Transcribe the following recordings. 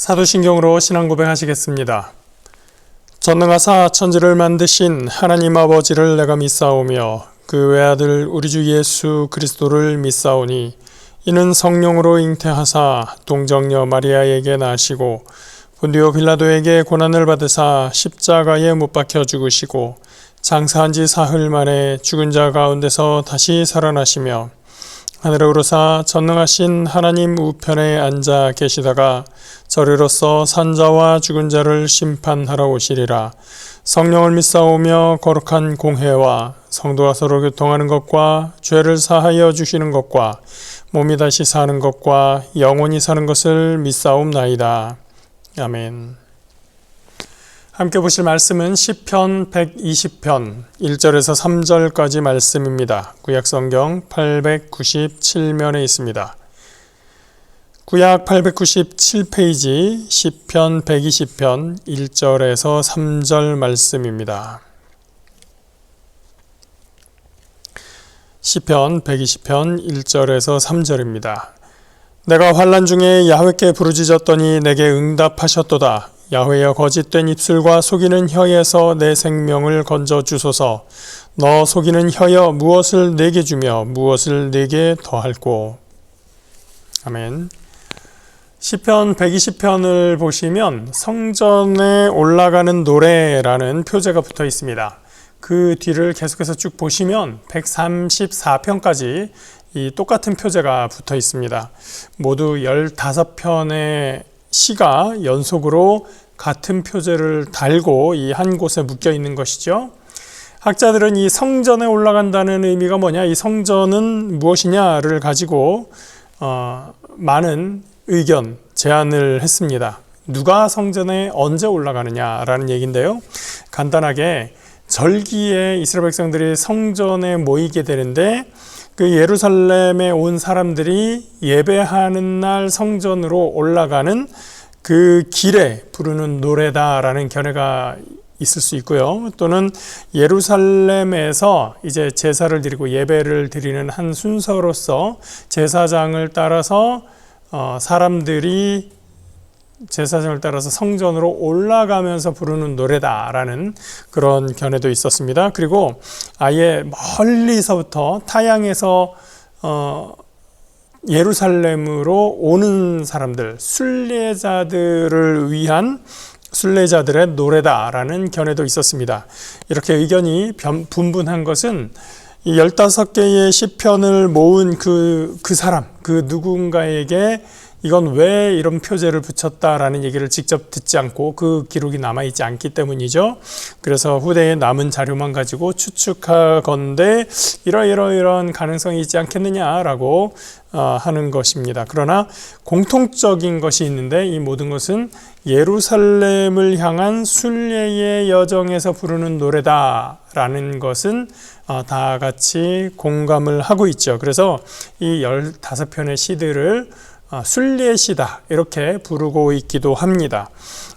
사도신경으로 신앙 고백하시겠습니다. 전능하사 천지를 만드신 하나님 아버지를 내가 믿사오며 그 외아들 우리 주 예수 그리스도를 믿사오니 이는 성령으로 잉태하사 동정녀 마리아에게 나시고 본디오 빌라도에게 고난을 받으사 십자가에 못 박혀 죽으시고 장사한 지 사흘 만에 죽은 자 가운데서 다시 살아나시며 하늘에 오르사 전능하신 하나님 우편에 앉아 계시다가 저리로서 산자와 죽은 자를 심판하러 오시리라. 성령을 믿사오며 거룩한 공회와 성도와 서로 교통하는 것과 죄를 사하여 주시는 것과 몸이 다시 사는 것과 영원히 사는 것을 믿사옵나이다. 아멘. 함께 보실 말씀은 시편 120편 1절에서 3절까지 말씀입니다. 구약성경 897면에 있습니다. 구약 897페이지 시편 120편 1절에서 3절 말씀입니다. 시편 120편 1절에서 3절입니다. 내가 환난 중에 야훼께 부르짖었더니 내게 응답하셨도다. 야훼여 거짓된 입술과 속이는 혀에서 내 생명을 건져 주소서. 너 속이는 혀여 무엇을 내게 주며 무엇을 내게 더할꼬. 아멘. 시편 120편을 보시면 성전에 올라가는 노래라는 표제가 붙어 있습니다. 그 뒤를 계속해서 쭉 보시면 134편까지 이 똑같은 표제가 붙어 있습니다. 모두 15편의 시가 연속으로 같은 표제를 달고 이 한 곳에 묶여 있는 것이죠. 학자들은 이 성전에 올라간다는 의미가 뭐냐, 이 성전은 무엇이냐를 가지고 많은 의견, 제안을 했습니다. 누가 성전에 언제 올라가느냐라는 얘기인데요. 간단하게 절기에 이스라엘 백성들이 성전에 모이게 되는데 그 예루살렘에 온 사람들이 예배하는 날 성전으로 올라가는 그 길에 부르는 노래다라는 견해가 있을 수 있고요. 또는 예루살렘에서 이제 제사를 드리고 예배를 드리는 한 순서로서 제사장을 따라서 사람들이 제사장을 따라서 성전으로 올라가면서 부르는 노래다라는 그런 견해도 있었습니다. 그리고 아예 멀리서부터 타향에서 예루살렘으로 오는 사람들, 순례자들을 위한 순례자들의 노래다라는 견해도 있었습니다. 이렇게 의견이 분분한 것은 이 15개의 시편을 모은 그 사람, 그 누군가에게 이건 왜 이런 표제를 붙였다라는 얘기를 직접 듣지 않고 그 기록이 남아있지 않기 때문이죠. 그래서 후대에 남은 자료만 가지고 추측하건대 이런 가능성이 있지 않겠느냐라고 하는 것입니다. 그러나 공통적인 것이 있는데 이 모든 것은 예루살렘을 향한 순례의 여정에서 부르는 노래다라는 것은 다 같이 공감을 하고 있죠. 그래서 이 15편의 시들을 순례시다 이렇게 부르고 있기도 합니다.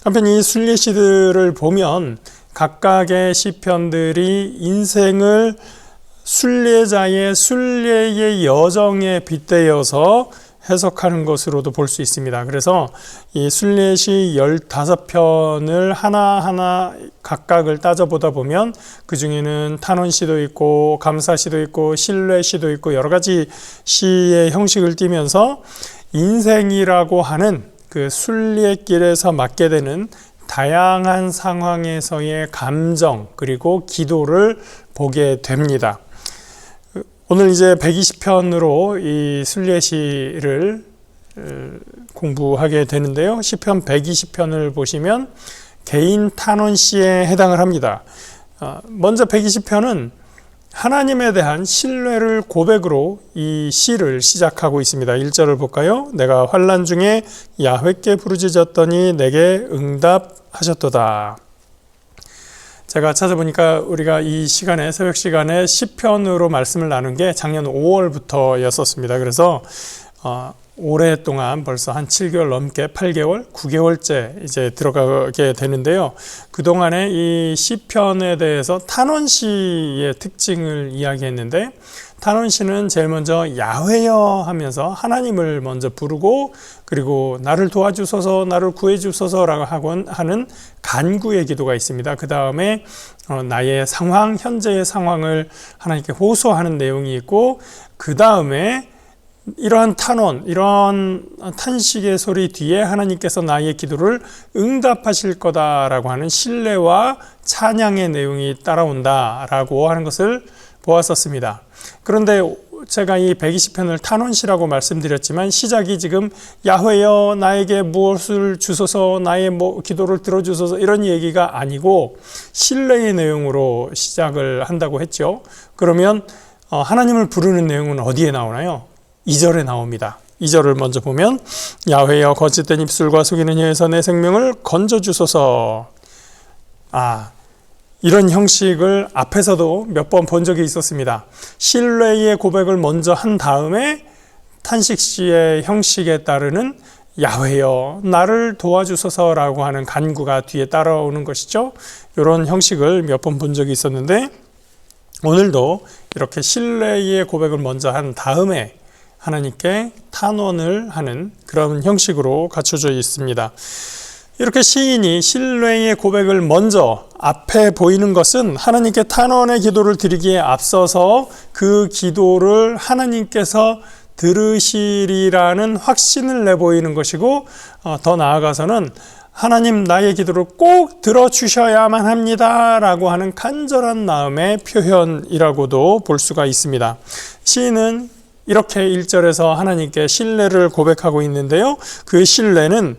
한편 이 순례시들을 보면 각각의 시편들이 인생을 순례자의 순례의 여정에 빗대어서 해석하는 것으로도 볼 수 있습니다. 그래서 이 순례시 15편을 하나하나 각각을 따져보다 보면 그 중에는 탄원시도 있고 감사시도 있고 신뢰시도 있고 여러 가지 시의 형식을 띠면서 인생이라고 하는 그 순례길에서 맞게 되는 다양한 상황에서의 감정 그리고 기도를 보게 됩니다. 오늘 이제 120편으로 이 순례시를 공부하게 되는데요. 시편 120편을 보시면 개인 탄원시에 해당을 합니다. 먼저 120편은 하나님에 대한 신뢰를 고백으로 이 시를 시작하고 있습니다. 1절을 볼까요? 내가 환난 중에 야훼께 부르짖었더니 내게 응답하셨도다. 제가 찾아보니까 우리가 이 시간에 새벽 시간에 시편으로 말씀을 나눈 게 작년 5월부터였었습니다. 그래서 오랫동안 벌써 한 7개월 넘게 8개월, 9개월째 이제 들어가게 되는데요. 그동안에 이 시편에 대해서 탄원시의 특징을 이야기했는데, 탄원시는 제일 먼저 야훼여 하면서 하나님을 먼저 부르고, 그리고 나를 도와주소서, 나를 구해주소서라고 하는 간구의 기도가 있습니다. 그 다음에 나의 상황, 현재의 상황을 하나님께 호소하는 내용이 있고, 그 다음에 이러한 탄원, 이러한 탄식의 소리 뒤에 하나님께서 나의 기도를 응답하실 거다라고 하는 신뢰와 찬양의 내용이 따라온다라고 하는 것을 보았었습니다. 그런데 제가 이 120편을 탄원시라고 말씀드렸지만, 시작이 지금 야훼여 나에게 무엇을 주소서, 나의 기도를 들어주소서, 이런 얘기가 아니고 신뢰의 내용으로 시작을 한다고 했죠. 그러면 하나님을 부르는 내용은 어디에 나오나요? 2절에 나옵니다. 2절을 먼저 보면, 야훼여 거짓된 입술과 속이는 혀에서 내 생명을 건져주소서. 이런 형식을 앞에서도 몇 번 본 적이 있었습니다. 신뢰의 고백을 먼저 한 다음에 탄식시의 형식에 따르는 야훼여 나를 도와주소서라고 하는 간구가 뒤에 따라오는 것이죠. 이런 형식을 몇 번 본 적이 있었는데, 오늘도 이렇게 신뢰의 고백을 먼저 한 다음에 하나님께 탄원을 하는 그런 형식으로 갖춰져 있습니다. 이렇게 시인이 신뢰의 고백을 먼저 앞에 보이는 것은 하나님께 탄원의 기도를 드리기에 앞서서 그 기도를 하나님께서 들으시리라는 확신을 내보이는 것이고, 더 나아가서는 하나님 나의 기도를 꼭 들어주셔야만 합니다 라고 하는 간절한 마음의 표현이라고도 볼 수가 있습니다. 시인은 이렇게 1절에서 하나님께 신뢰를 고백하고 있는데요. 그 신뢰는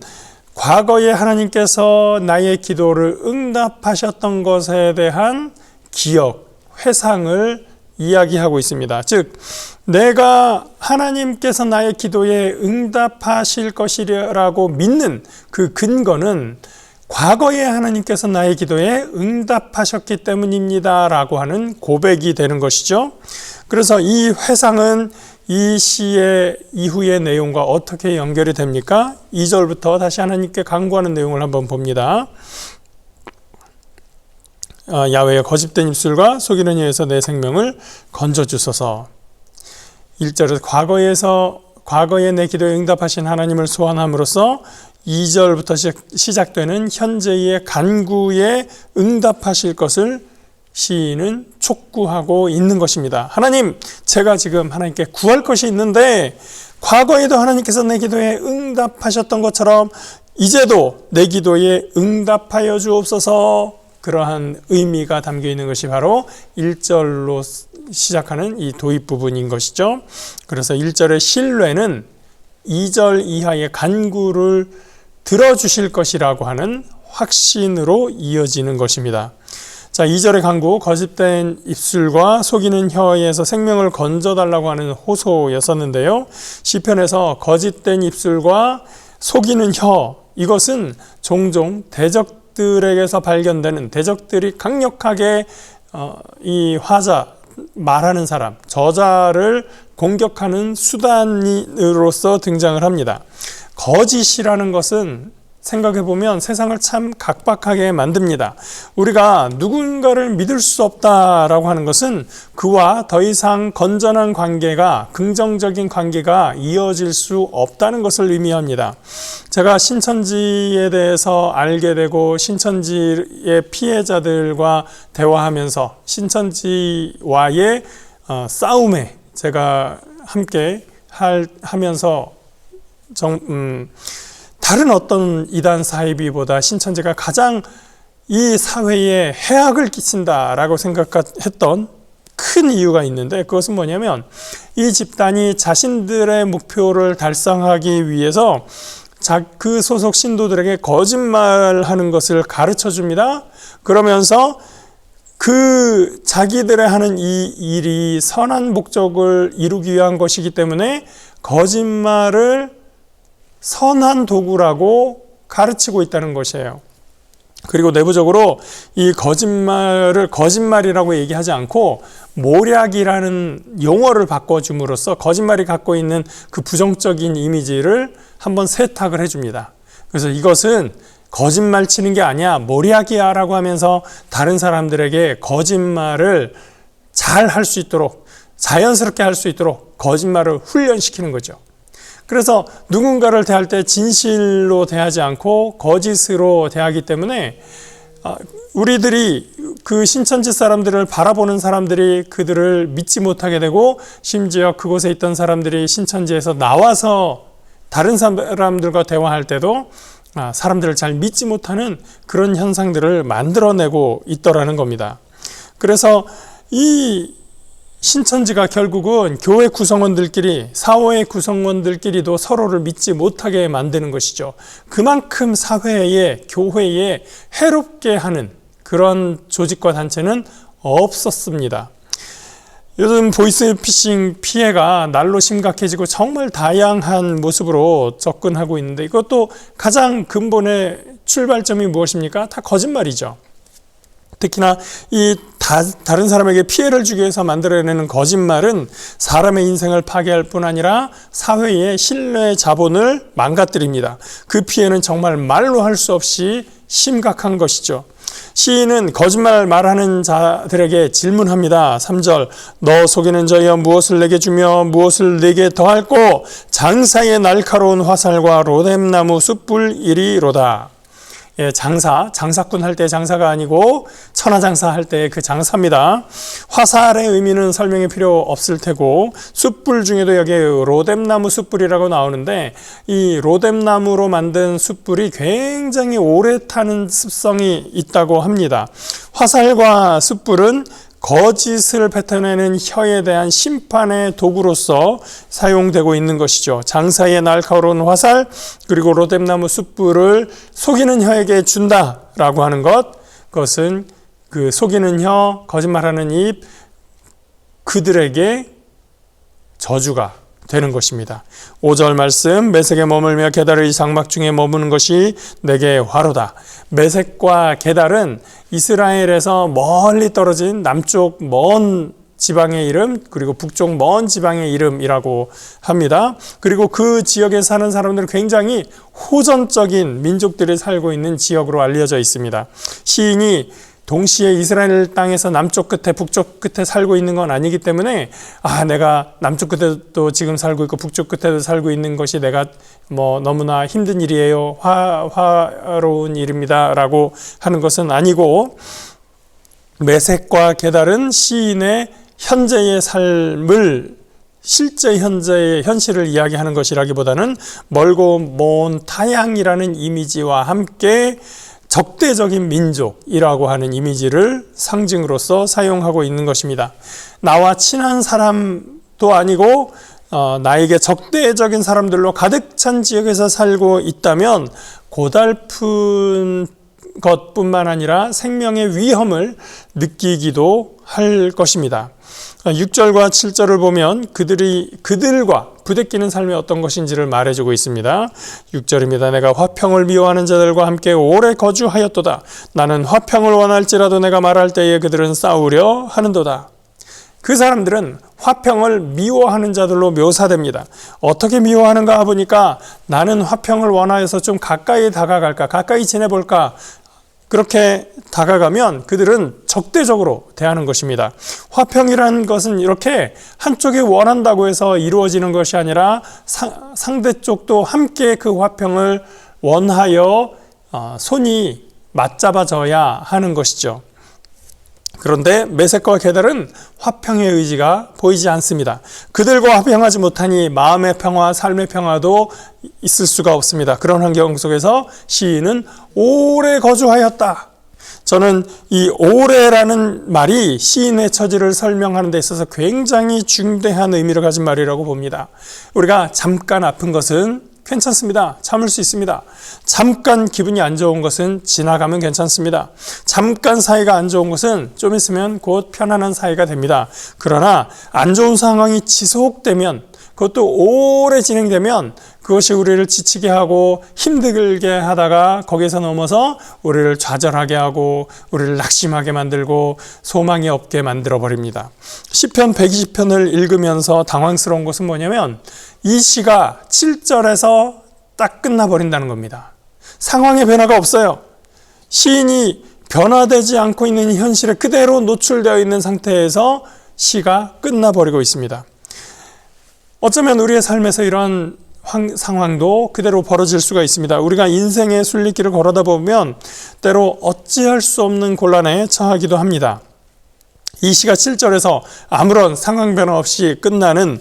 과거에 하나님께서 나의 기도를 응답하셨던 것에 대한 기억, 회상을 이야기하고 있습니다. 즉, 내가 하나님께서 나의 기도에 응답하실 것이라고 믿는 그 근거는 과거에 하나님께서 나의 기도에 응답하셨기 때문입니다 라고 하는 고백이 되는 것이죠. 그래서 이 회상은 이 시의 이후의 내용과 어떻게 연결이 됩니까? 2절부터 다시 하나님께 간구하는 내용을 한번 봅니다. 야훼여 거짓된 입술과 속이는 혀에서 내 생명을 건져주소서. 1절에서 과거에 내 기도에 응답하신 하나님을 소환함으로써 2절부터 시작되는 현재의 간구에 응답하실 것을 시인은 촉구하고 있는 것입니다. 하나님, 제가 지금 하나님께 구할 것이 있는데, 과거에도 하나님께서 내 기도에 응답하셨던 것처럼 이제도 내 기도에 응답하여 주옵소서. 그러한 의미가 담겨 있는 것이 바로 1절로 시작하는 이 도입 부분인 것이죠. 그래서 1절의 신뢰는 2절 이하의 간구를 들어주실 것이라고 하는 확신으로 이어지는 것입니다. 자, 2절의 간구, 거짓된 입술과 속이는 혀에서 생명을 건져달라고 하는 호소였었는데요. 시편에서 거짓된 입술과 속이는 혀, 이것은 종종 대적들에게서 발견되는, 대적들이 강력하게 이 화자, 말하는 사람, 저자를 공격하는 수단으로서 등장을 합니다. 거짓이라는 것은 생각해보면 세상을 참 각박하게 만듭니다. 우리가 누군가를 믿을 수 없다라고 하는 것은 그와 더 이상 건전한 관계가, 긍정적인 관계가 이어질 수 없다는 것을 의미합니다. 제가 신천지에 대해서 알게 되고 신천지의 피해자들과 대화하면서 신천지와의 싸움에 제가 함께 하면서 다른 어떤 이단 사이비보다 신천지가 가장 이 사회에 해악을 끼친다라고 생각했던 큰 이유가 있는데, 그것은 뭐냐면 이 집단이 자신들의 목표를 달성하기 위해서 그 소속 신도들에게 거짓말하는 것을 가르쳐 줍니다. 그러면서 그 자기들의 하는 이 일이 선한 목적을 이루기 위한 것이기 때문에 거짓말을 선한 도구라고 가르치고 있다는 것이에요. 그리고 내부적으로 이 거짓말을 거짓말이라고 얘기하지 않고 모략이라는 용어를 바꿔줌으로써 거짓말이 갖고 있는 그 부정적인 이미지를 한번 세탁을 해줍니다. 그래서 이것은 거짓말 치는 게 아니야, 모략이야 라고 하면서 다른 사람들에게 거짓말을 잘 할 수 있도록, 자연스럽게 할 수 있도록 거짓말을 훈련시키는 거죠. 그래서 누군가를 대할 때 진실로 대하지 않고 거짓으로 대하기 때문에 우리들이 그 신천지 사람들을 바라보는 사람들이 그들을 믿지 못하게 되고, 심지어 그곳에 있던 사람들이 신천지에서 나와서 다른 사람들과 대화할 때도 사람들을 잘 믿지 못하는 그런 현상들을 만들어내고 있더라는 겁니다. 그래서 이 신천지가 결국은 교회 구성원들끼리, 사회 구성원들끼리도 서로를 믿지 못하게 만드는 것이죠. 그만큼 사회에, 교회에 해롭게 하는 그런 조직과 단체는 없었습니다. 요즘 보이스피싱 피해가 날로 심각해지고 정말 다양한 모습으로 접근하고 있는데, 이것도 가장 근본의 출발점이 무엇입니까? 다 거짓말이죠. 특히나 이 다른 사람에게 피해를 주기 위해서 만들어내는 거짓말은 사람의 인생을 파괴할 뿐 아니라 사회의 신뢰 자본을 망가뜨립니다. 그 피해는 정말 말로 할 수 없이 심각한 것이죠. 시인은 거짓말 말하는 자들에게 질문합니다. 3절, 너 속이는 자여 무엇을 내게 주며 무엇을 내게 더할꼬? 장사의 날카로운 화살과 로뎀나무 숯불이리로다. 예, 장사꾼 할 때 장사가 아니고 천하장사 할 때 그 장사입니다. 화살의 의미는 설명이 필요 없을 테고, 숯불 중에도 여기에 로뎀나무 숯불이라고 나오는데, 이 로뎀나무로 만든 숯불이 굉장히 오래 타는 습성이 있다고 합니다. 화살과 숯불은 거짓을 뱉어내는 혀에 대한 심판의 도구로서 사용되고 있는 것이죠. 장사의 날카로운 화살, 그리고 로뎀나무 숯불을 속이는 혀에게 준다라고 하는 것, 그것은 그 속이는 혀, 거짓말하는 입, 그들에게 저주가 되는 것입니다. 5절 말씀, 메색에 머물며 게달의 장막 중에 머무는 것이 내게 화로다. 메색과 게달은 이스라엘에서 멀리 떨어진 남쪽 먼 지방의 이름, 그리고 북쪽 먼 지방의 이름이라고 합니다. 그리고 그 지역에 사는 사람들은 굉장히 호전적인 민족들이 살고 있는 지역으로 알려져 있습니다. 시인이 동시에 이스라엘 땅에서 남쪽 끝에 북쪽 끝에 살고 있는 건 아니기 때문에 내가 남쪽 끝에도 지금 살고 있고 북쪽 끝에도 살고 있는 것이 내가 너무나 힘든 일이에요, 화로운 일입니다 라고 하는 것은 아니고, 메색과 게달은 시인의 현재의 삶을, 실제 현재의 현실을 이야기하는 것이라기보다는 멀고 먼 타향이라는 이미지와 함께 적대적인 민족이라고 하는 이미지를 상징으로서 사용하고 있는 것입니다. 나와 친한 사람도 아니고 나에게 적대적인 사람들로 가득 찬 지역에서 살고 있다면 고달픈 것뿐만 아니라 생명의 위험을 느끼기도 할 것입니다. 6절과 7절을 보면 그들과 부대끼는 삶이 어떤 것인지를 말해주고 있습니다. 6절입니다. 내가 화평을 미워하는 자들과 함께 오래 거주하였도다. 나는 화평을 원할지라도 내가 말할 때에 그들은 싸우려 하는도다. 그 사람들은 화평을 미워하는 자들로 묘사됩니다. 어떻게 미워하는가 보니까 나는 화평을 원하여서 좀 가까이 다가갈까, 가까이 지내볼까, 그렇게 다가가면 그들은 적대적으로 대하는 것입니다. 화평이라는 것은 이렇게 한쪽이 원한다고 해서 이루어지는 것이 아니라 상대 쪽도 함께 그 화평을 원하여 손이 맞잡아져야 하는 것이죠. 그런데 메색과 게달은 화평의 의지가 보이지 않습니다. 그들과 화평하지 못하니 마음의 평화, 삶의 평화도 있을 수가 없습니다. 그런 환경 속에서 시인은 오래 거주하였다. 저는 이 오래라는 말이 시인의 처지를 설명하는 데 있어서 굉장히 중대한 의미를 가진 말이라고 봅니다. 우리가 잠깐 아픈 것은 괜찮습니다. 참을 수 있습니다. 잠깐 기분이 안 좋은 것은 지나가면 괜찮습니다. 잠깐 사이가 안 좋은 것은 좀 있으면 곧 편안한 사이가 됩니다. 그러나 안 좋은 상황이 지속되면 그것도 오래 진행되면 그것이 우리를 지치게 하고 힘들게 하다가 거기에서 넘어서 우리를 좌절하게 하고 우리를 낙심하게 만들고 소망이 없게 만들어 버립니다. 시편 120편을 읽으면서 당황스러운 것은 뭐냐면 이 시가 7절에서 딱 끝나버린다는 겁니다. 상황의 변화가 없어요. 시인이 변화되지 않고 있는 현실에 그대로 노출되어 있는 상태에서 시가 끝나버리고 있습니다. 어쩌면 우리의 삶에서 이런 상황도 그대로 벌어질 수가 있습니다. 우리가 인생의 순리길을 걸어다 보면 때로 어찌할 수 없는 곤란에 처하기도 합니다. 이 시가 7절에서 아무런 상황 변화 없이 끝나는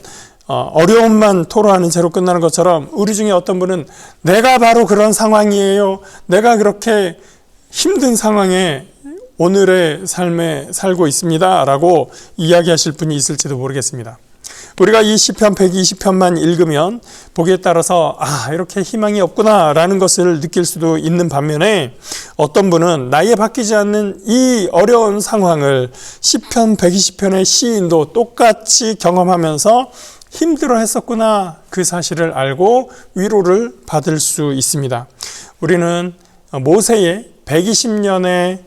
어려움만 토로하는 채로 끝나는 것처럼 우리 중에 어떤 분은 내가 바로 그런 상황이에요. 내가 그렇게 힘든 상황에 오늘의 삶에 살고 있습니다. 라고 이야기하실 분이 있을지도 모르겠습니다. 우리가 이 시편 120편만 읽으면 보기에 따라서 이렇게 희망이 없구나 라는 것을 느낄 수도 있는 반면에 어떤 분은 나이에 바뀌지 않는 이 어려운 상황을 시편 120편의 시인도 똑같이 경험하면서 힘들어 했었구나 그 사실을 알고 위로를 받을 수 있습니다. 우리는 모세의 120년의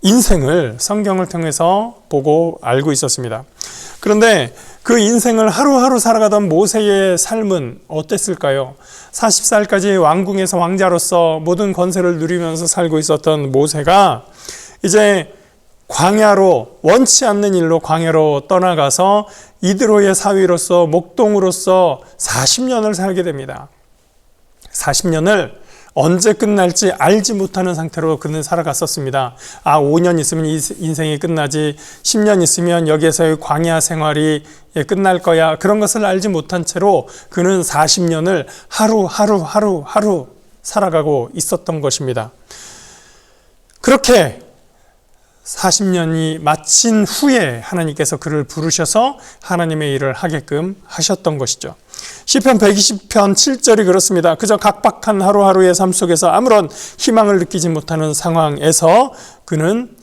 인생을 성경을 통해서 보고 알고 있었습니다. 그런데 그 인생을 하루하루 살아가던 모세의 삶은 어땠을까요? 40살까지 왕궁에서 왕자로서 모든 권세를 누리면서 살고 있었던 모세가 이제 광야로 원치 않는 일로 광야로 떠나가서 이드로의 사위로서 목동으로서 40년을 살게 됩니다. 40년을 언제 끝날지 알지 못하는 상태로 그는 살아갔었습니다. 5년 있으면 이 인생이 끝나지, 10년 있으면 여기에서의 광야 생활이 끝날 거야. 그런 것을 알지 못한 채로 그는 40년을 하루 살아가고 있었던 것입니다. 그렇게 40년이 마친 후에 하나님께서 그를 부르셔서 하나님의 일을 하게끔 하셨던 것이죠. 시편 120편 7절이 그렇습니다. 그저 각박한 하루하루의 삶 속에서 아무런 희망을 느끼지 못하는 상황에서 그는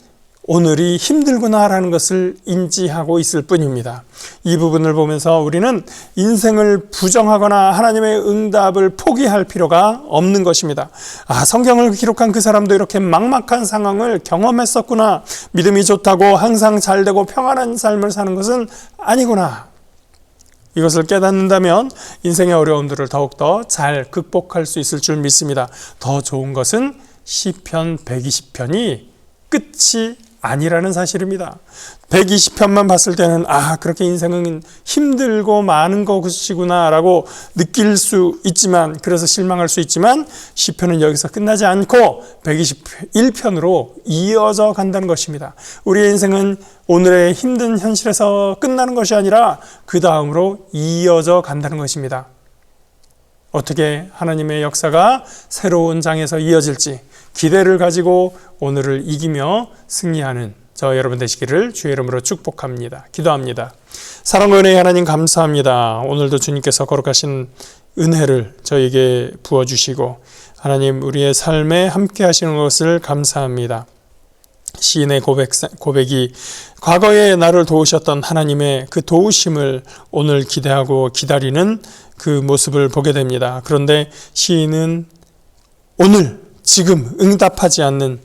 오늘이 힘들구나라는 것을 인지하고 있을 뿐입니다. 이 부분을 보면서 우리는 인생을 부정하거나 하나님의 응답을 포기할 필요가 없는 것입니다. 성경을 기록한 그 사람도 이렇게 막막한 상황을 경험했었구나. 믿음이 좋다고 항상 잘되고 평안한 삶을 사는 것은 아니구나. 이것을 깨닫는다면 인생의 어려움들을 더욱더 잘 극복할 수 있을 줄 믿습니다. 더 좋은 것은 시편 120편이 끝이 아니라는 사실입니다. 120편만 봤을 때는 그렇게 인생은 힘들고 많은 것이구나 라고 느낄 수 있지만, 그래서 실망할 수 있지만 시편은 여기서 끝나지 않고 121편으로 이어져 간다는 것입니다. 우리의 인생은 오늘의 힘든 현실에서 끝나는 것이 아니라 그 다음으로 이어져 간다는 것입니다. 어떻게 하나님의 역사가 새로운 장에서 이어질지 기대를 가지고 오늘을 이기며 승리하는 저 여러분 되시기를 주의 이름으로 축복합니다. 기도합니다. 사랑과 은혜의 하나님 감사합니다. 오늘도 주님께서 거룩하신 은혜를 저에게 부어주시고 하나님 우리의 삶에 함께 하시는 것을 감사합니다. 시인의 고백이 과거에 나를 도우셨던 하나님의 그 도우심을 오늘 기대하고 기다리는 그 모습을 보게 됩니다. 그런데 시인은 오늘 지금 응답되지 않는,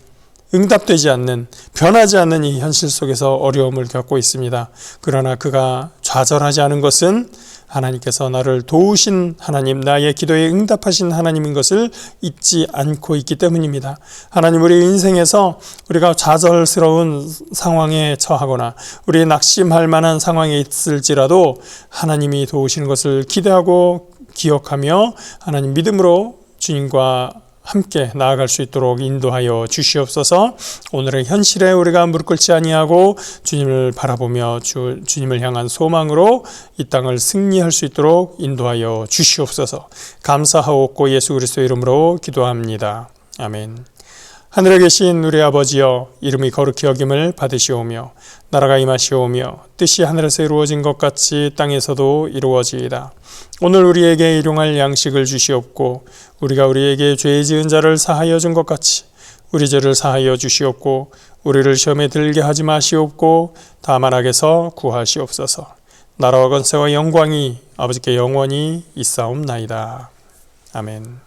변하지 않는 이 현실 속에서 어려움을 겪고 있습니다. 그러나 그가 좌절하지 않은 것은 하나님께서 나를 도우신 하나님, 나의 기도에 응답하신 하나님인 것을 잊지 않고 있기 때문입니다. 하나님, 우리 인생에서 우리가 좌절스러운 상황에 처하거나 우리 낙심할 만한 상황에 있을지라도 하나님이 도우시는 것을 기대하고 기억하며 하나님 믿음으로 주님과 함께 나아갈 수 있도록 인도하여 주시옵소서. 오늘의 현실에 우리가 무릎 꿇지 아니하고 주님을 바라보며 주님을 향한 소망으로 이 땅을 승리할 수 있도록 인도하여 주시옵소서. 감사하옵고 예수 그리스도의 이름으로 기도합니다. 아멘. 하늘에 계신 우리 아버지여, 이름이 거룩히 여김을 받으시오며 나라가 임하시오며 뜻이 하늘에서 이루어진 것 같이 땅에서도 이루어지이다. 오늘 우리에게 일용할 양식을 주시옵고 우리가 우리에게 죄 지은 자를 사하여 준 것 같이 우리 죄를 사하여 주시옵고 우리를 시험에 들게 하지 마시옵고 다만 악에서 구하시옵소서. 나라와 권세와 영광이 아버지께 영원히 있사옵나이다. 아멘.